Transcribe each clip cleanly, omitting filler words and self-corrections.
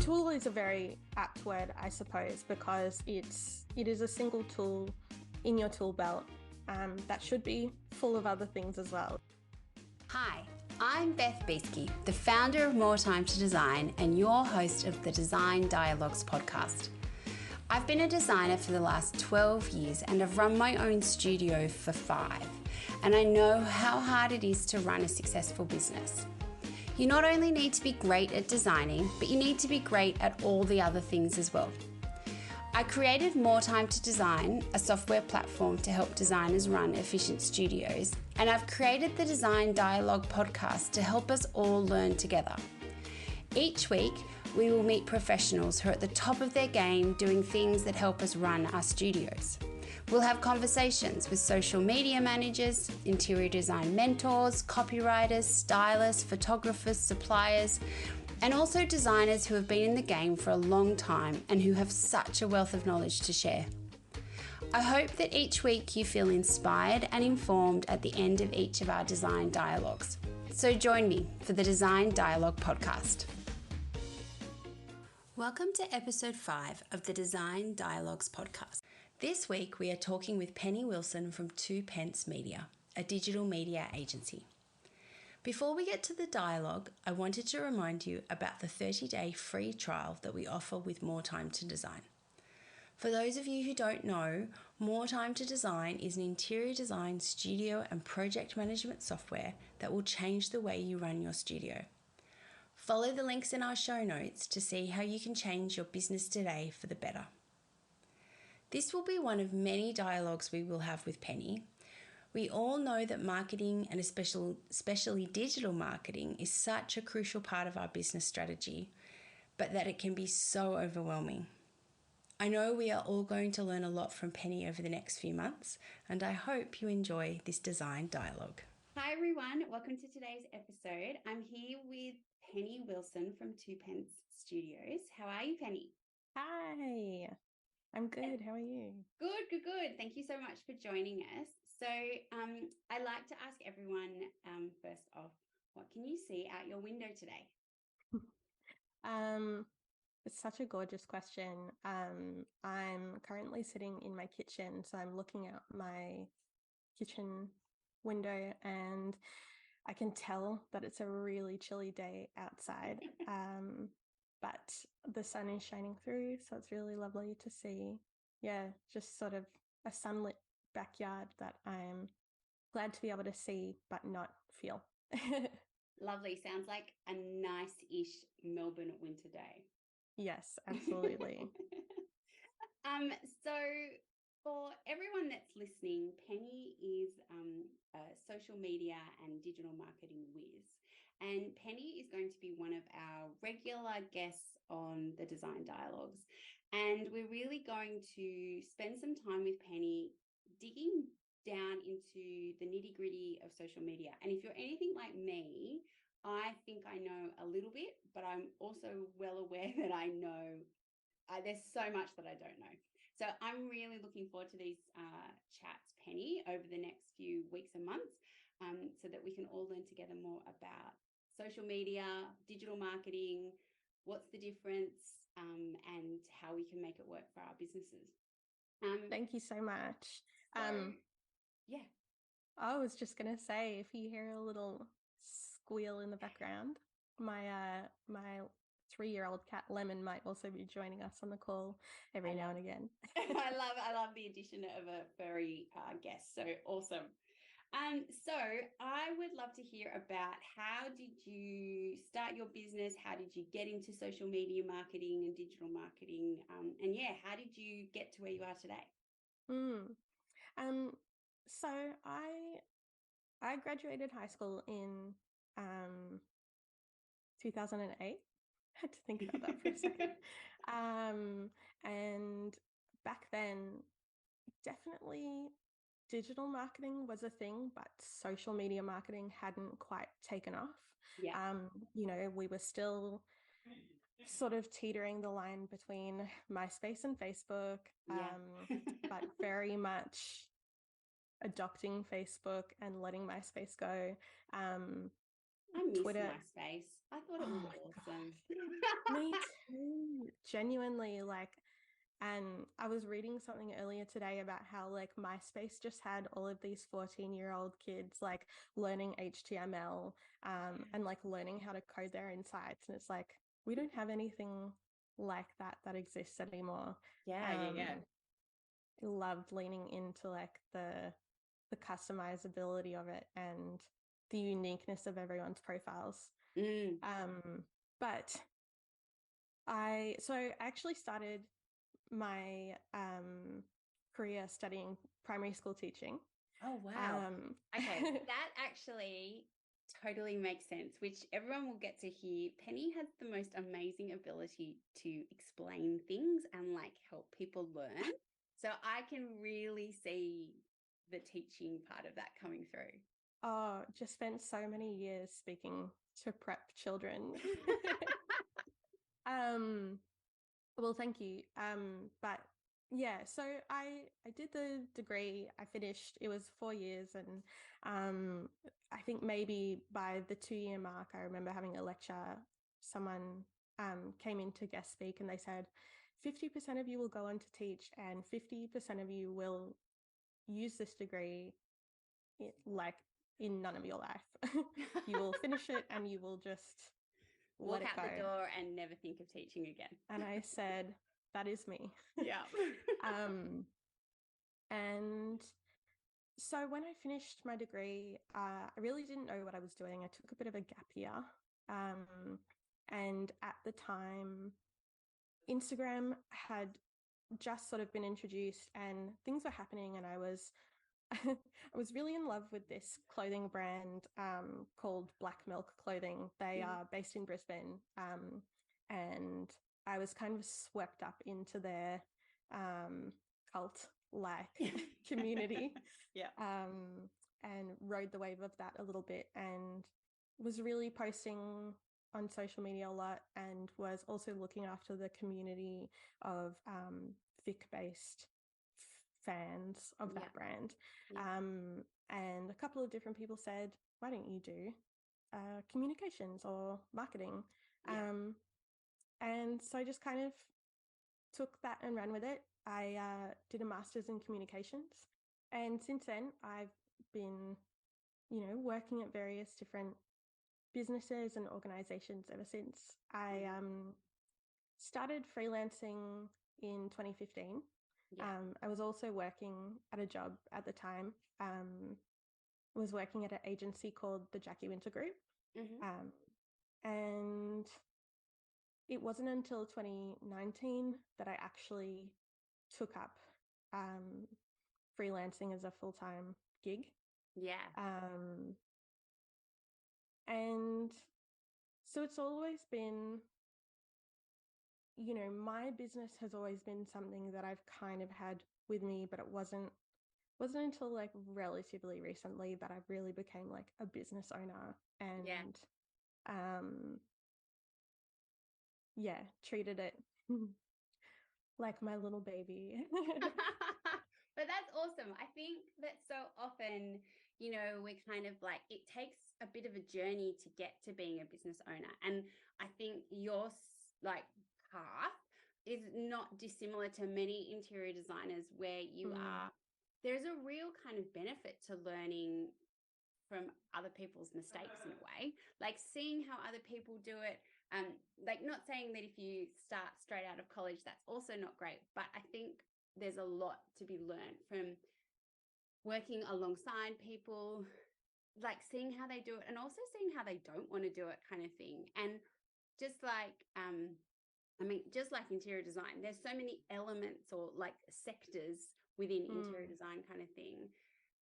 tool is a very apt word, I suppose, because it is a single tool in your tool belt that should be full of other things as well. Hi, I'm Beth Beesky, the founder of More Time to Design and your host of the Design Dialogues podcast. I've been a designer for the last 12 years and I've run my own studio for 5, and I know how hard it is to run a successful business. You not only need to be great at designing, but you need to be great at all the other things as well. I created More Time to Design, a software platform to help designers run efficient studios, and I've created the Design Dialogue podcast to help us all learn together. Each week, we will meet professionals who are at the top of their game doing things that help us run our studios. We'll have conversations with social media managers, interior design mentors, copywriters, stylists, photographers, suppliers, and also designers who have been in the game for a long time and who have such a wealth of knowledge to share. I hope that each week you feel inspired and informed at the end of each of our design dialogues. So join me for the Design Dialogue podcast. Welcome to episode 5 of the Design Dialogues podcast. This week we are talking with Penny Wilson from 2 Pence Media, a digital media agency. Before we get to the dialogue, I wanted to remind you about the 30-day free trial that we offer with More Time to Design. For those of you who don't know, More Time to Design is an interior design studio and project management software that will change the way you run your studio. Follow the links in our show notes to see how you can change your business today for the better. This will be one of many dialogues we will have with Penny. We all know that marketing, and especially digital marketing, is such a crucial part of our business strategy, but that it can be so overwhelming. I know we are all going to learn a lot from Penny over the next few months, and I hope you enjoy this design dialogue. Hi everyone, welcome to today's episode. I'm here with Penny Wilson from 2 Pence Studios. How are you, Penny? Hi, I'm good. How are you? Good. Thank you so much for joining us. So I like to ask everyone first off, what can you see out your window today? It's such a gorgeous question. I'm currently sitting in my kitchen, so I'm looking out my kitchen window and I can tell that it's a really chilly day outside, but the sun is shining through, so it's really lovely to see. Yeah, just sort of a sunlit backyard that I'm glad to be able to see but not feel. Lovely. Sounds like a nice-ish Melbourne winter day. Yes, absolutely. So for everyone that's listening, Penny is a social media and digital marketing whiz. And Penny is going to be one of our regular guests on the Design Dialogues. And we're really going to spend some time with Penny digging down into the nitty-gritty of social media. And if you're anything like me, I think I know a little bit, but I'm also well aware that I know there's so much that I don't know. So I'm really looking forward to these chats, Penny, over the next few weeks and months, so that we can all learn together more about social media, digital marketing, what's the difference, and how we can make it work for our businesses. Thank you so much. Yeah. I was just going to say, if you hear a little squeal in the background, my 3-year-old cat Lemon might also be joining us on the call every now and again. I love the addition of a furry guest. So awesome. So I would love to hear about, how did you start your business? How did you get into social media marketing and digital marketing? And yeah, how did you get to where you are today? So I graduated high school in 2008. I had to think about that for a second. And back then, definitely digital marketing was a thing, but social media marketing hadn't quite taken off. Yeah. We were still sort of teetering the line between MySpace and Facebook, but very much adopting Facebook and letting MySpace go. I miss Twitter. MySpace. I thought it was awesome. Me too. genuinely like, and I was reading something earlier today about how like MySpace just had all of these 14-year-old kids like learning HTML and like learning how to code their own sites. And it's like, we don't have anything like that exists anymore. Yeah. I loved leaning into like the customizability of it and the uniqueness of everyone's profiles. Mm. But I actually started my career studying primary school teaching. Oh, wow. Okay, that actually totally makes sense, which everyone will get to hear. Penny has the most amazing ability to explain things and like help people learn. So I can really see the teaching part of that coming through. Oh, just spent so many years speaking to prep children. um, well, thank you. But yeah, so I did the degree. I finished. It was 4 years, and I think maybe by the 2-year mark, I remember having a lecture. Someone came in to guest speak, and they said, 50% of you will go on to teach, and 50% of you will use this degree like in none of your life. You will finish it, and you will just let Walk it out go. the door and never think of teaching again. And I said, that is me. Yeah. And so when I finished my degree, I really didn't know what I was doing. I took a bit of a gap year. And at the time, Instagram had just sort of been introduced and things were happening. And I was I was really in love with this clothing brand called Black Milk Clothing. They are based in Brisbane, and I was kind of swept up into their cult-like community. Yeah. And rode the wave of that a little bit, and was really posting on social media a lot, and was also looking after the community of Vic-based fans of that brand. And a couple of different people said, why don't you do communications or marketing? And so I just kind of took that and ran with it. I did a master's in communications. And since then, I've been, working at various different businesses and organizations ever since. I started freelancing in 2015. I was also working at a job at the time. I was working at an agency called the Jackie Winter Group. And it wasn't until 2019 that I actually took up freelancing as a full-time gig. And so it's always been, my business has always been something that I've kind of had with me, but it wasn't until like relatively recently that I really became like a business owner and treated it like my little baby. But that's awesome. I think that so often, we're kind of like, it takes a bit of a journey to get to being a business owner. And I think your like path is not dissimilar to many interior designers where you are, there's a real kind of benefit to learning from other people's mistakes in a way, like seeing how other people do it. Like not saying that if you start straight out of college, that's also not great, but I think there's a lot to be learned from working alongside people, like seeing how they do it and also seeing how they don't want to do it kind of thing. And just like, just like interior design, there's so many elements or like sectors within interior design kind of thing.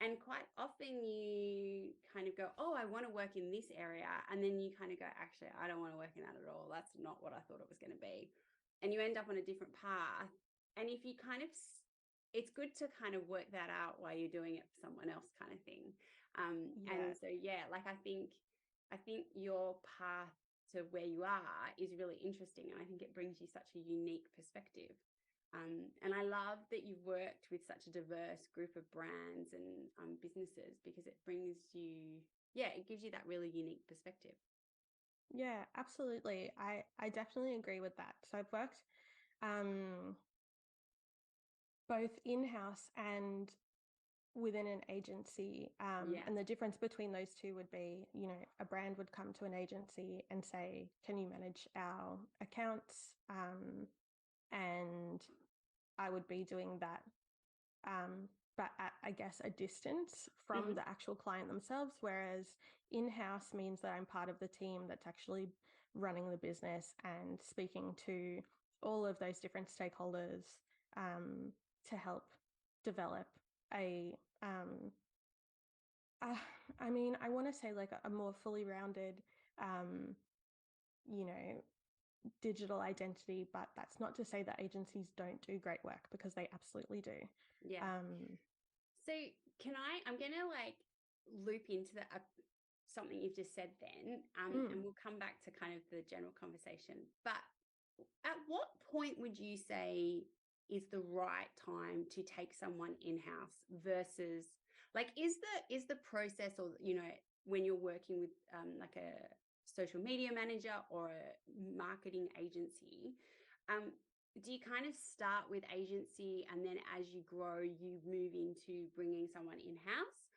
And quite often you kind of go, oh, I want to work in this area. And then you kind of go, actually, I don't want to work in that at all. That's not what I thought it was going to be. And you end up on a different path. And if you kind of, it's good to kind of work that out while you're doing it for someone else kind of thing. And so, like I think your path to where you are is really interesting. And I think it brings you such a unique perspective. And I love that you've worked with such a diverse group of brands and businesses because it brings you, it gives you that really unique perspective. Yeah, absolutely. I definitely agree with that. So I've worked both in-house and within an agency. And the difference between those two would be, a brand would come to an agency and say, can you manage our accounts? And I would be doing that, but at, I guess, a distance from the actual client themselves. Whereas in-house means that I'm part of the team that's actually running the business and speaking to all of those different stakeholders to help develop a I want to say like a more fully rounded you know digital identity, but that's not to say that agencies don't do great work, because they absolutely do. So I'm going to like loop into something you've just said then, and we'll come back to kind of the general conversation. But at what point would you say is the right time to take someone in-house versus like, is the process, or, when you're working with like a social media manager or a marketing agency, do you kind of start with agency and then as you grow, you move into bringing someone in-house?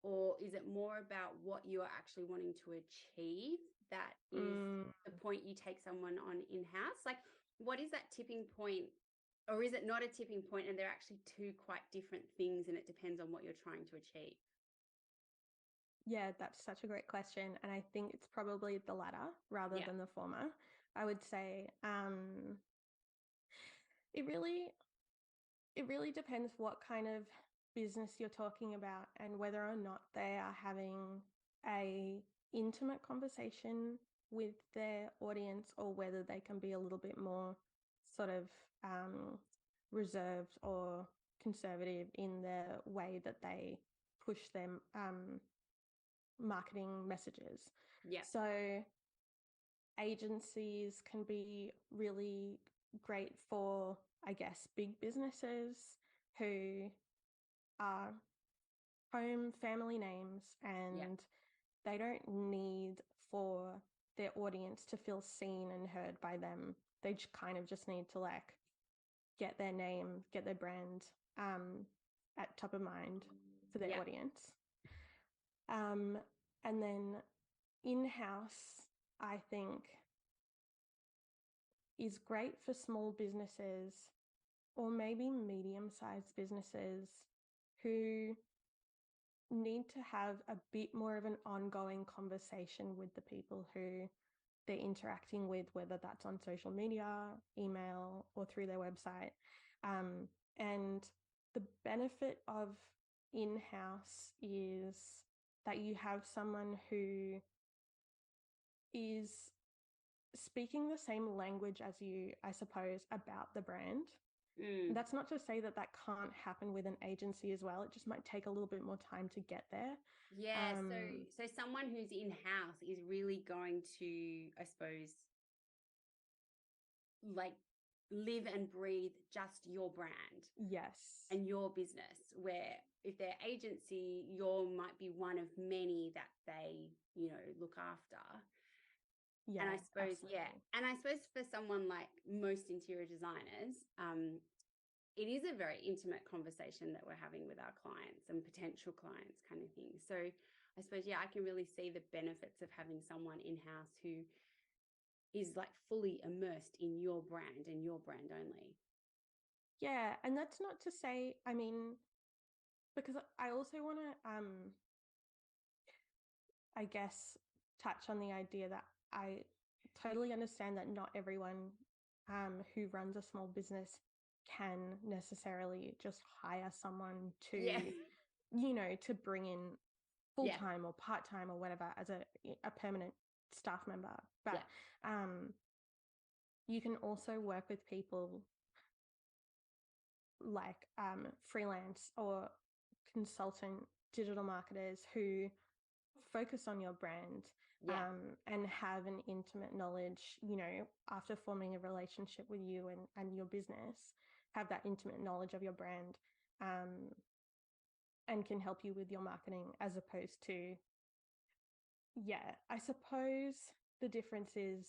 Or is it more about what you're actually wanting to achieve that is the point you take someone on in-house? Like, what is that tipping point? Or is it not a tipping point and they're actually two quite different things and it depends on what you're trying to achieve? Yeah, that's such a great question. And I think it's probably the latter rather than the former. I would say it really depends what kind of business you're talking about and whether or not they are having a intimate conversation with their audience, or whether they can be a little bit more sort of reserved or conservative in the way that they push them marketing messages. So agencies can be really great for, I guess, big businesses who are home family names, and they don't need for their audience to feel seen and heard by them. They kind of just need to like get their name, get their brand at top of mind for their audience. And then in-house, I think, is great for small businesses or maybe medium-sized businesses who need to have a bit more of an ongoing conversation with the people who they're interacting with, whether that's on social media, email, or through their website. And the benefit of in-house is that you have someone who is speaking the same language as you, I suppose, about the brand. That's not to say that can't happen with an agency as well. It just might take a little bit more time to get there. Yeah. So someone who's in-house is really going to, I suppose, like live and breathe just your brand. Yes. And your business, where if they're agency, you might be one of many that they, look after. Yeah. And I suppose, absolutely. And I suppose for someone like most interior designers, it is a very intimate conversation that we're having with our clients and potential clients kind of thing. So I suppose, I can really see the benefits of having someone in-house who is like fully immersed in your brand and your brand only. Yeah. And that's not to say, I mean, because I also want to, I guess, touch on the idea that I totally understand that not everyone who runs a small business can necessarily just hire someone to, to bring in full-time or part-time or whatever as a permanent staff member. But you can also work with people like freelance or consultant digital marketers who focus on your brand and have an intimate knowledge, after forming a relationship with you and your business, have that intimate knowledge of your brand and can help you with your marketing, as opposed to, I suppose the difference is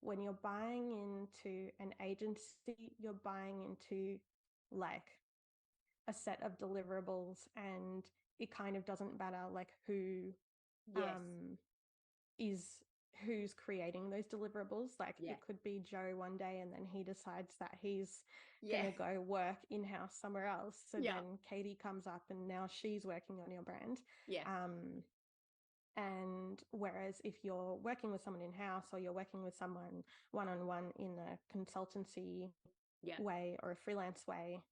when you're buying into an agency, you're buying into like a set of deliverables, and it kind of doesn't matter like Yes. is who's creating those deliverables. Like Yeah. it could be Joe one day and then he decides that he's Yeah. going to go work in-house somewhere else. So Yeah. then Katie comes up and now she's working on your brand. Yeah. And whereas if you're working with someone in-house or you're working with someone one-on-one in a consultancy Yeah. way or a freelance way,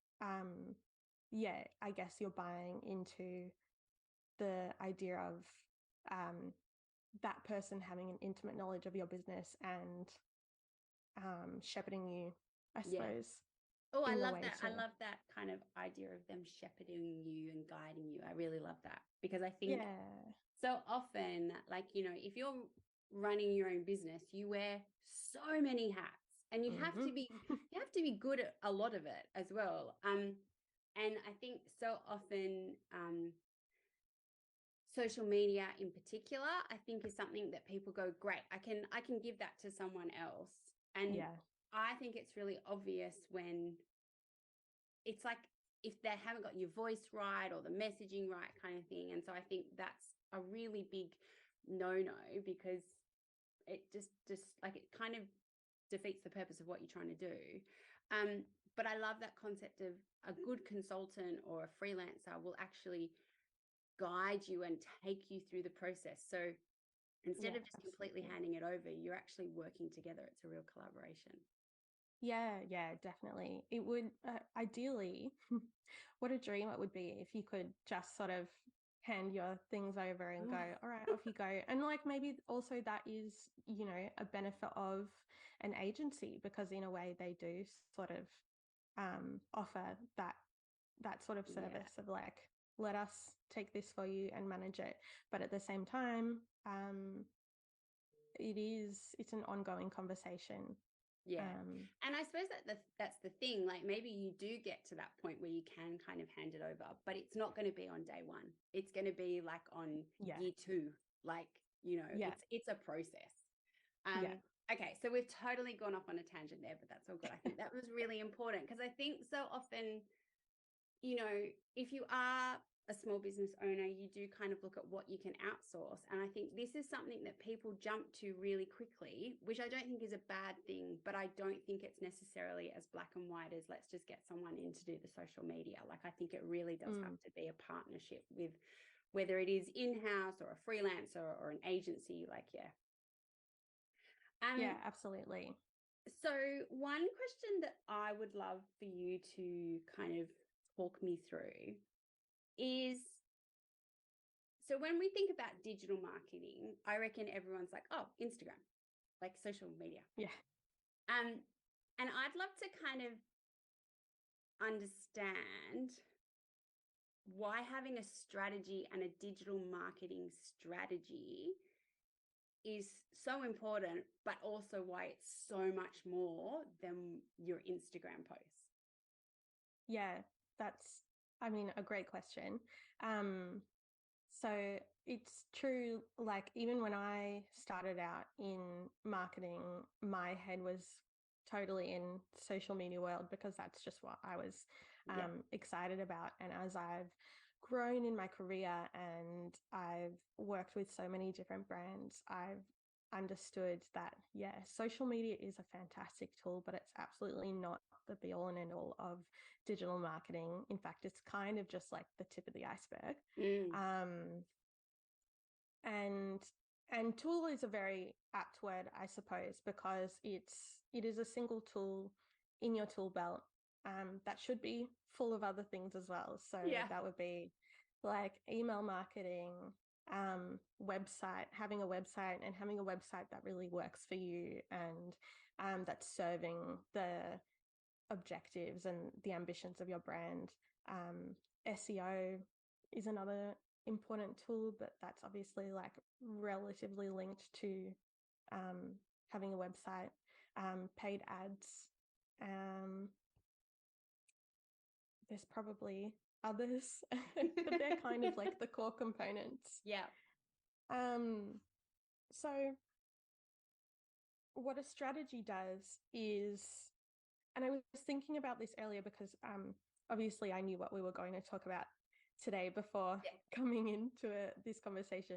yeah, I guess you're buying into the idea of that person having an intimate knowledge of your business and shepherding you, I Yeah. suppose, Oh, I in the love way that. to. I love that kind of idea of them shepherding you and guiding you. I really love that because I think Yeah. so often, like, you know, if you're running your own business, you wear so many hats and you have to be good at a lot of it as well. And I think so often, social media in particular, I think is something that people go, great, I can give that to someone else. And Yeah. I think it's really obvious when it's like if they haven't got your voice right or the messaging right kind of thing. And so I think that's a really big no because it just like it kind of defeats the purpose of what you're trying to do. But I love that concept of a good consultant or a freelancer will actually guide you and take you through the process. So instead Yeah, of just completely absolutely. handing it over, you're actually working together. It's a real collaboration. Yeah, definitely. It would ideally, what a dream it would be if you could just sort of hand your things over and go, all right, off you go. And like maybe also that is, a benefit of an agency, because in a way they do sort of offer that sort of Yeah. service of like, let us take this for you and manage it. But at the same time, it's an ongoing conversation. Yeah. Um, And I suppose that's the thing. Like maybe you do get to that point where you can kind of hand it over, but it's not going to be on day one. It's going to be like on yeah, year two. Like, you know, yeah, it's a process. yeah, Okay, so we've totally gone off on a tangent there, but that's all good. I think that was really important because I think so often, you know, if you are a small business owner, you do kind of look at what you can outsource. And I think this is something that people jump to really quickly, which I don't think is a bad thing, but I don't think it's necessarily as black and white as let's just get someone in to do the social media. Like I think it really does have to be a partnership with whether it is in-house or a freelancer or an agency, like, yeah. yeah, absolutely. So one question that I would love for you to kind of talk me through is, so when we think about digital marketing, I reckon everyone's like, oh, Instagram, like social media. Yeah, And I'd love to kind of understand why having a strategy and a digital marketing strategy is so important, but also why it's so much more than your Instagram posts. yeah, that's, I mean, a great question. So it's true, like even when I started out in marketing, my head was totally in social media world because that's just what I was Yeah. excited about. And as I've grown in my career and I've worked with so many different brands, I've understood that, yeah, social media is a fantastic tool, but it's absolutely not the be all and end all of digital marketing. In fact, it's kind of just like the tip of the iceberg. Mm. And tool is a very apt word, I suppose, because it is a single tool in your tool belt that should be full of other things as well. So Yeah. that would be like email marketing, website, having a website and having a website that really works for you and that's serving the objectives and the ambitions of your brand. SEO is another important tool, but that's obviously like relatively linked to having a website. Paid ads. There's probably others, but they're kind of like the core components. Yeah. Um, so what a strategy does is, and I was thinking about this earlier because obviously I knew what we were going to talk about today before coming into this conversation.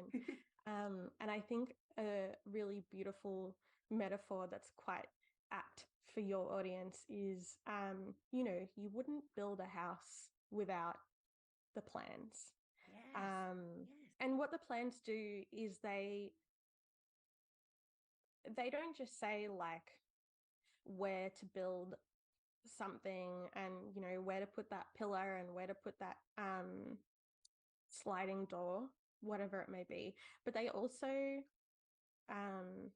And I think a really beautiful metaphor that's quite apt for your audience is, you wouldn't build a house without the plans. Yes. And what the plans do is they don't just say like where to build something and where to put that pillar and where to put that sliding door, whatever it may be, but they also um,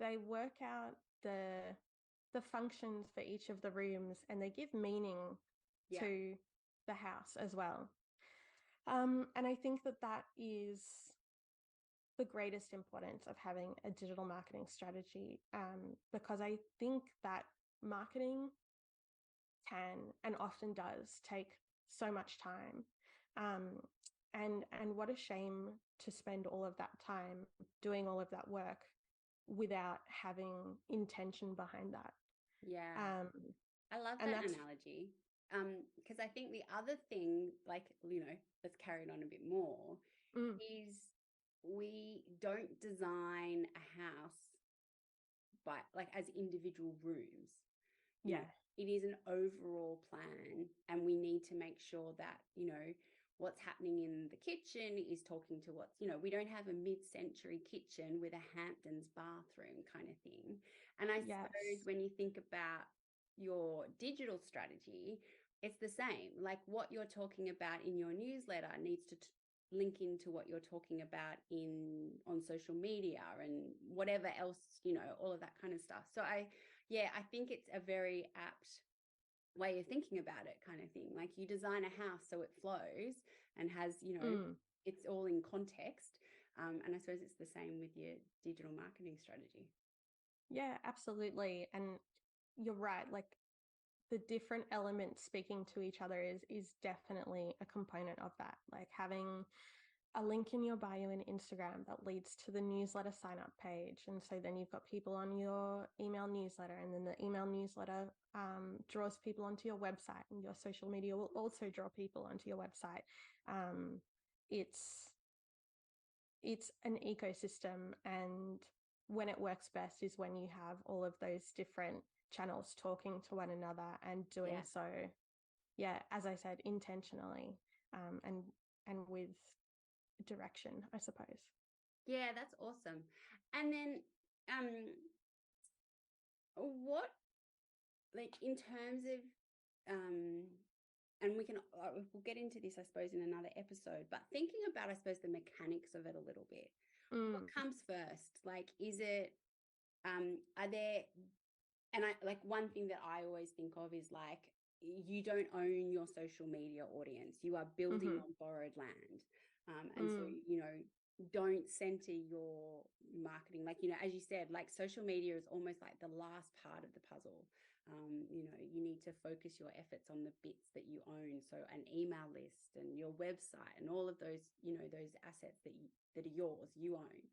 they work out the functions for each of the rooms and they give meaning to the house as well. And I think that is the greatest importance of having a digital marketing strategy, because I think that marketing can and often does take so much time. And what a shame to spend all of that time doing all of that work without having intention behind that. Yeah. I love And that that's analogy. Because I think the other thing, like, let's carry it on a bit more, is we don't design a house by like as individual rooms. It is an overall plan, and we need to make sure that what's happening in the kitchen is talking to what's we don't have a mid-century kitchen with a Hamptons bathroom kind of thing. And I suppose when you think about your digital strategy, it's the same. Like what you're talking about in your newsletter needs to link into what you're talking about on social media and whatever else, all of that kind of stuff. So I think it's a very apt way of thinking about it, kind of thing. Like you design a house so it flows and has, it's all in context. And I suppose it's the same with your digital marketing strategy. Yeah, absolutely. And you're right. Like the different elements speaking to each other is definitely a component of that. Like having a link in your bio in Instagram that leads to the newsletter sign up page. And so then you've got people on your email newsletter, and then the email newsletter draws people onto your website, and your social media will also draw people onto your website. It's an ecosystem, and when it works best is when you have all of those different channels talking to one another and doing so, as I said, intentionally, and with direction, I suppose. Yeah, that's awesome. And then what, like in terms of and we'll get into this, I suppose, in another episode, but thinking about, I suppose, the mechanics of it a little bit. What comes first? Like, is it are there, and I like, one thing that I always think of is like, you don't own your social media audience. You are building on borrowed land. And so, don't center your marketing. Like, as you said, like social media is almost like the last part of the puzzle. You need to focus your efforts on the bits that you own. So an email list and your website and all of those, those assets that are yours, you own.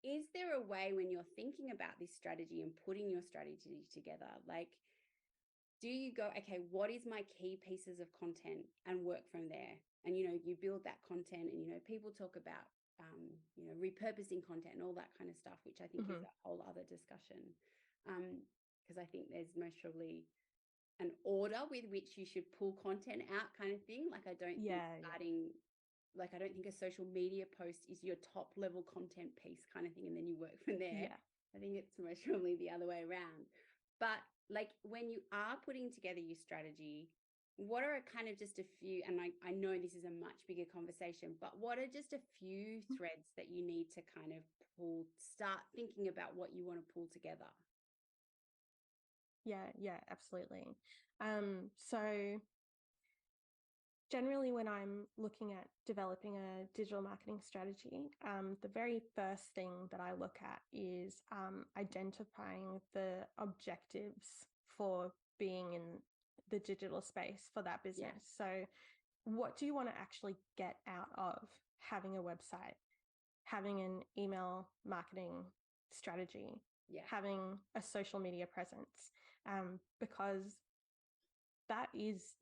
Is there a way when you're thinking about this strategy and putting your strategy together, like, do you go, okay, what is my key pieces of content, and work from there? And, you build that content, and, people talk about, repurposing content and all that kind of stuff, which I think is a whole other discussion. Because I think there's most probably an order with which you should pull content out, kind of thing. Like, I don't think starting, like, I don't think a social media post is your top level content piece kind of thing, and then you work from there. I think it's most probably the other way around. But like when you are putting together your strategy, what are kind of just a few, and I know this is a much bigger conversation, but what are just a few threads that you need to kind of start thinking about what you want to pull together? Yeah, absolutely. So generally when I'm looking at developing a digital marketing strategy, the very first thing that I look at is identifying the objectives for being in the digital space for that business. So what do you want to actually get out of having a website, having an email marketing strategy, having a social media presence, because that is,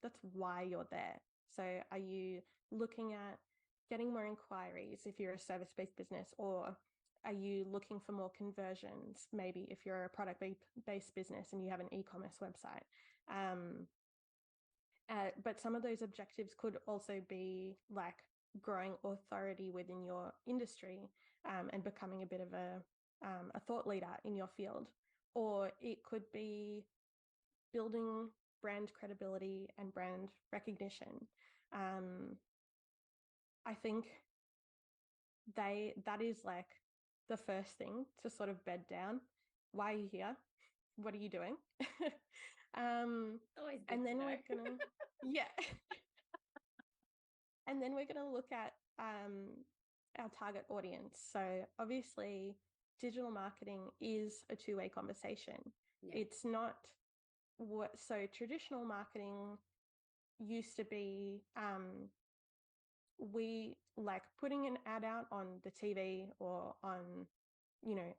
that's why you're there. So are you looking at getting more inquiries if you're a service-based business, or are you looking for more conversions, maybe if you're a product-based business and you have an e-commerce website? But some of those objectives could also be like growing authority within your industry, and becoming a bit of a thought leader in your field. Or it could be building brand credibility and brand recognition. I think that is like the first thing to sort of bed down. Why are you here? What are you doing? Always good and then to know. we're gonna yeah and then we're gonna look at our target audience. So obviously digital marketing is a two-way conversation. It's not so traditional marketing used to be we like putting an ad out on the TV or on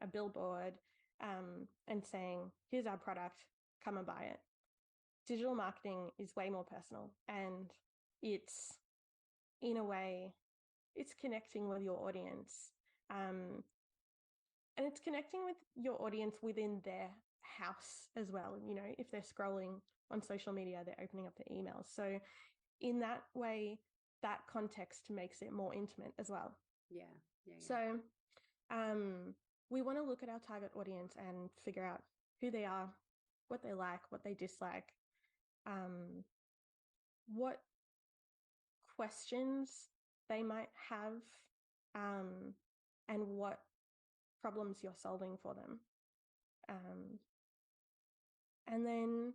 a billboard, and saying, here's our product, come and buy it. Digital marketing is way more personal, and it's, in a way, it's connecting with your audience, and it's connecting with your audience within their house as well. If they're scrolling on social media, they're opening up their emails. So in that way, that context makes it more intimate as well. So we want to look at our target audience and figure out who they are, what they like, what they dislike, what questions they might have, and what problems you're solving for them. And then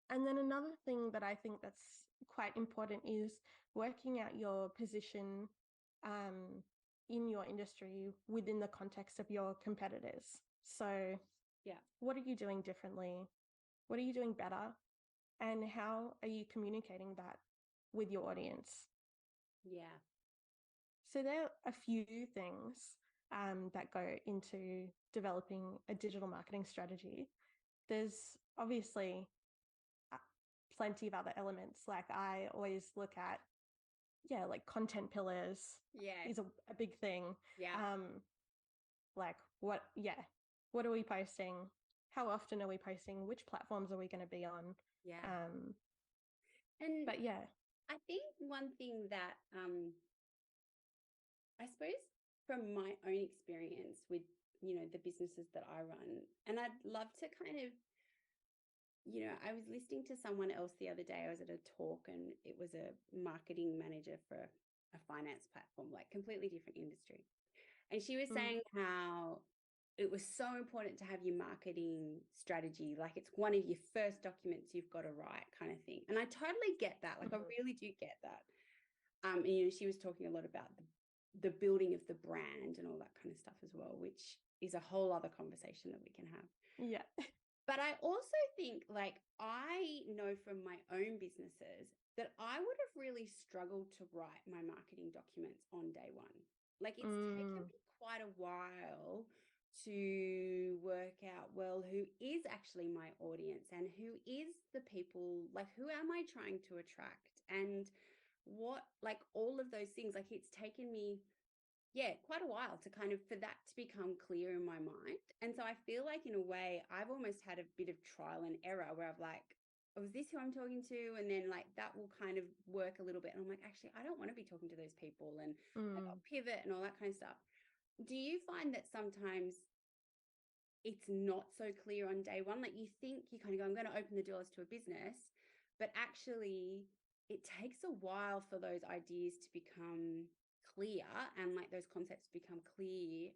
another thing that I think that's quite important is working out your position in your industry within the context of your competitors. So what are you doing differently? What are you doing better? And how are you communicating that with your audience? So there are a few things that go into developing a digital marketing strategy. There's obviously plenty of other elements. Like I always look at, like content pillars is a big thing. Like what are we posting? How often are we posting? Which platforms are we going to be on? But I think one thing that I suppose from my own experience with, the businesses that I run, and I'd love to kind of, I was listening to someone else the other day. I was at a talk and it was a marketing manager for a finance platform, like completely different industry. And she was saying how it was so important to have your marketing strategy. Like it's one of your first documents you've got to write, kind of thing. And I totally get that. Like I really do get that. And, she was talking a lot about the building of the brand and all that kind of stuff as well, which is a whole other conversation that we can have. But I also think, like, I know from my own businesses that I would have really struggled to write my marketing documents on day one. Like it's taken me quite a while to work out, well, who is actually my audience and who is the people, like who am I trying to attract, and what, like all of those things. Like it's taken me quite a while to kind of, for that to become clear in my mind. And so I feel like in a way I've almost had a bit of trial and error where I've like, oh, is this who I'm talking to? And then like that will kind of work a little bit. And I'm like, actually, I don't want to be talking to those people. And like I'll pivot and all that kind of stuff. Do you find that sometimes it's not so clear on day one? Like you think you kind of go, I'm going to open the doors to a business, but actually it takes a while for those ideas to become clear and like those concepts become clear.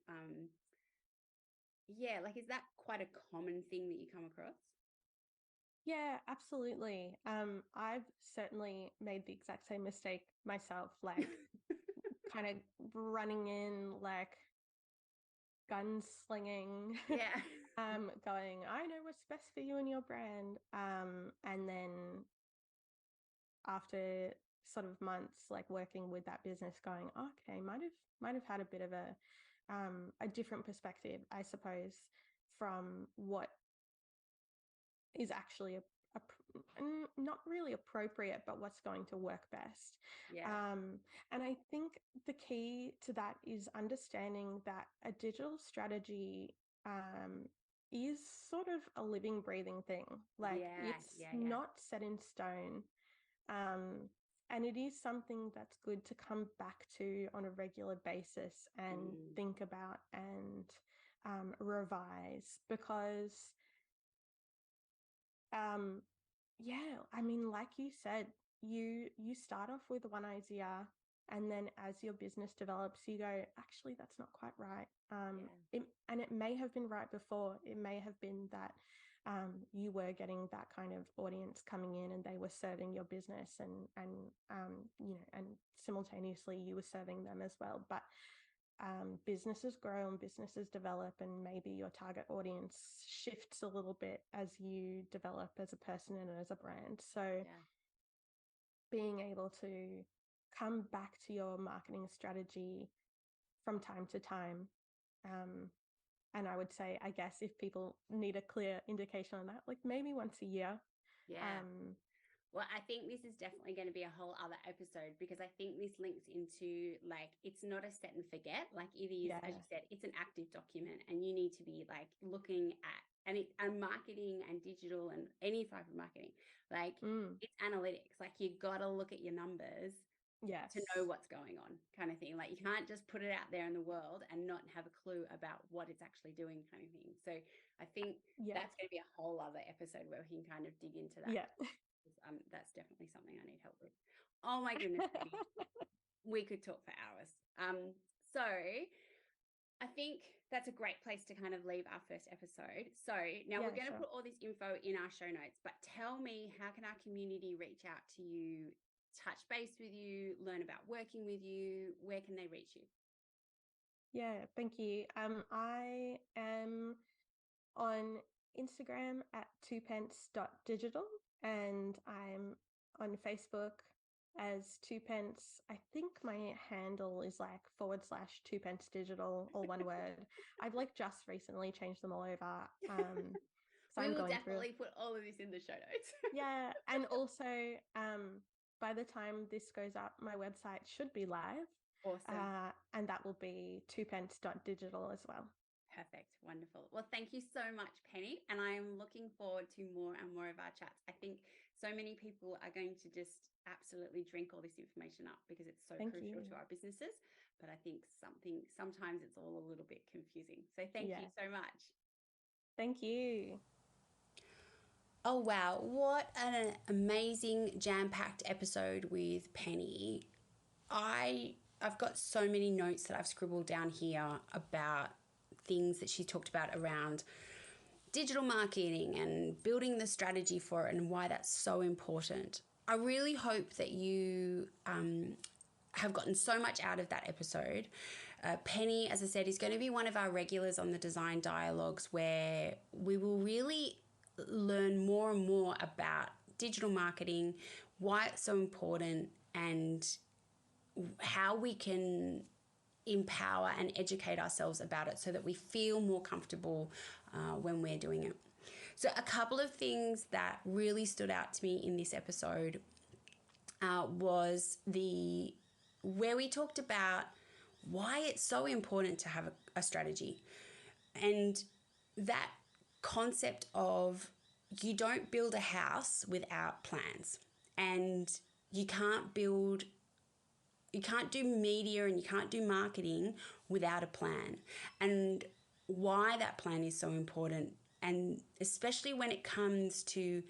Like is that quite a common thing that you come across? Yeah, absolutely. I've certainly made the exact same mistake myself, like kind of running in like gunslinging, going, I know what's best for you and your brand. And then after sort of months, like working with that business, going, okay, might have had a bit of a different perspective, I suppose, from what is actually not really appropriate, but what's going to work best. Yeah. And I think the key to that is understanding that a digital strategy is sort of a living, breathing thing. Like Yeah. it's Yeah. Yeah. not set in stone. And it is something that's good to come back to on a regular basis and Mm. think about and revise, because um, yeah, I mean, like you said, you start off with one idea, and then as your business develops, you go, actually, that's not quite right. Yeah. And it may have been right before. It may have been that you were getting that kind of audience coming in, and they were serving your business, and simultaneously you were serving them as well. But businesses grow and businesses develop, and maybe your target audience shifts a little bit as you develop as a person and as a brand. So Yeah. being able to come back to your marketing strategy from time to time. And I would say, I guess, if people need a clear indication on that, like maybe once a year. Yeah. Um, Well, I think this is definitely going to be a whole other episode, because I think this links into, like, it's not a set and forget. Like, it is, yeah. as you said, it's an active document, and you need to be like looking at, and marketing and digital and any type of marketing, like it's analytics. Like, you got to look at your numbers Yes. to know what's going on, kind of thing. Like, you can't just put it out there in the world and not have a clue about what it's actually doing, kind of thing. So I think Yeah. that's going to be a whole other episode where we can kind of dig into that. Yeah. That's definitely something I need help with. Oh my goodness, baby. We could talk for hours. So I think that's a great place to kind of leave our first episode. So now Yeah, we're going to sure. put all this info in our show notes, but tell me, how can our community reach out to you, touch base with you, learn about working with you? Where can they reach you? Yeah, thank you. I am on Instagram at twopence.digital, and I'm on Facebook as twopence. I think my handle is like / twopence digital, all one word. I've like just recently changed them all over. So We I'm will going through. definitely put all of this in the show notes. Yeah, and also by the time this goes up, my website should be live. Awesome. And that will be twopence.digital as well. Perfect. Wonderful. Well, thank you so much, Penny. And I am looking forward to more and more of our chats. I think so many people are going to just absolutely drink all this information up, because it's so Thank crucial you. to our businesses. But I think sometimes it's all a little bit confusing. So thank you Yeah. so much. Thank you. Oh, wow. What an amazing jam-packed episode with Penny. I've got so many notes that I've scribbled down here about things that she talked about around digital marketing and building the strategy for it, and why that's so important. I really hope that you have gotten so much out of that episode. Penny, as I said, is going to be one of our regulars on the Design Dialogues, where we will really learn more and more about digital marketing, why it's so important, and how we can empower and educate ourselves about it so that we feel more comfortable when we're doing it. So a couple of things that really stood out to me in this episode was where we talked about why it's so important to have a strategy, and that concept of, you don't build a house without plans, and you can't do media and you can't do marketing without a plan, and why that plan is so important. And especially when it comes to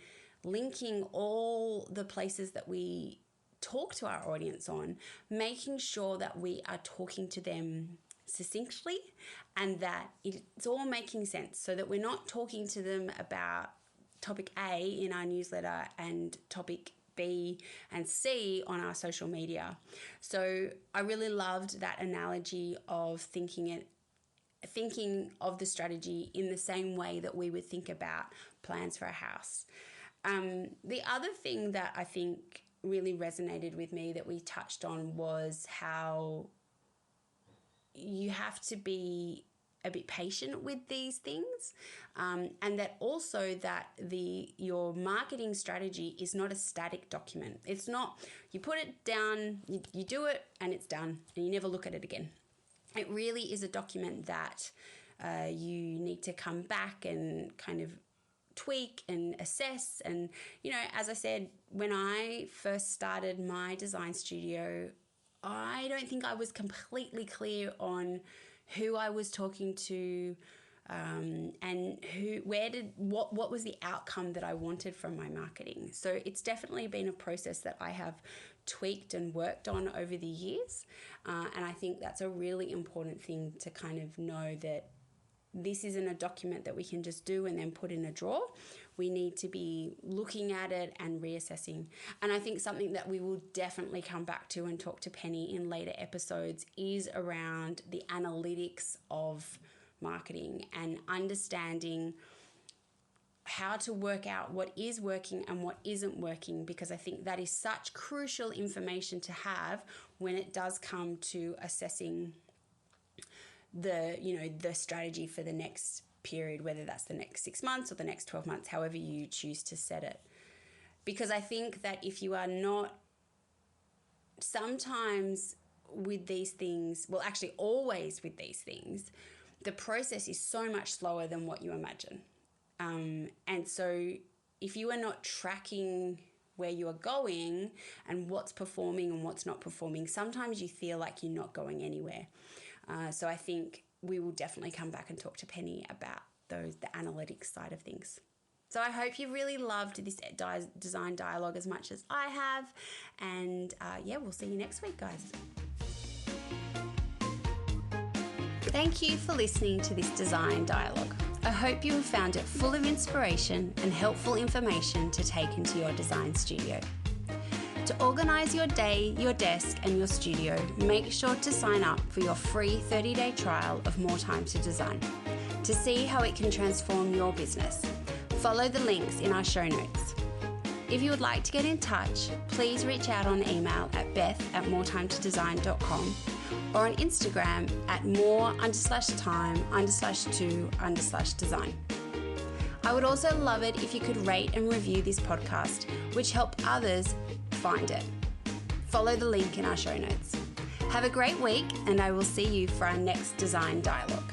linking all the places that we talk to our audience on, making sure that we are talking to them succinctly and that it's all making sense, so that we're not talking to them about topic A in our newsletter and topic B and C on our social media. So I really loved that analogy of thinking of the strategy in the same way that we would think about plans for a house. The other thing that I think really resonated with me that we touched on was how you have to be a bit patient with these things, and that also that your marketing strategy is not a static document. It's not, you put it down, you do it and it's done and you never look at it again. It really is a document that you need to come back and kind of tweak and assess. And, as I said, when I first started my design studio, I don't think I was completely clear on who I was talking to, and what was the outcome that I wanted from my marketing. So it's definitely been a process that I have tweaked and worked on over the years. And I think that's a really important thing to kind of know, that this isn't a document that we can just do and then put in a drawer. We need to be looking at it and reassessing. And I think something that we will definitely come back to and talk to Penny in later episodes is around the analytics of marketing and understanding how to work out what is working and what isn't working, because I think that is such crucial information to have when it does come to assessing the strategy for the next period, whether that's the next 6 months or the next 12 months, however you choose to set it. Because I think that if you are not, sometimes with these things, well, actually always with these things, the process is so much slower than what you imagine. And so if you are not tracking where you are going and what's performing and what's not performing, sometimes you feel like you're not going anywhere. So I think we will definitely come back and talk to Penny about the analytics side of things. So I hope you really loved this design dialogue as much as I have. And we'll see you next week, guys. Thank you for listening to this design dialogue. I hope you have found it full of inspiration and helpful information to take into your design studio. To organise your day, your desk and your studio, make sure to sign up for your free 30-day trial of More Time to Design to see how it can transform your business. Follow the links in our show notes. If you would like to get in touch, please reach out on email at beth@moretimetodesign.com or on Instagram at more_time_to_design. I would also love it if you could rate and review this podcast, which help others find it. Follow the link in our show notes. Have a great week, and I will see you for our next design dialogue.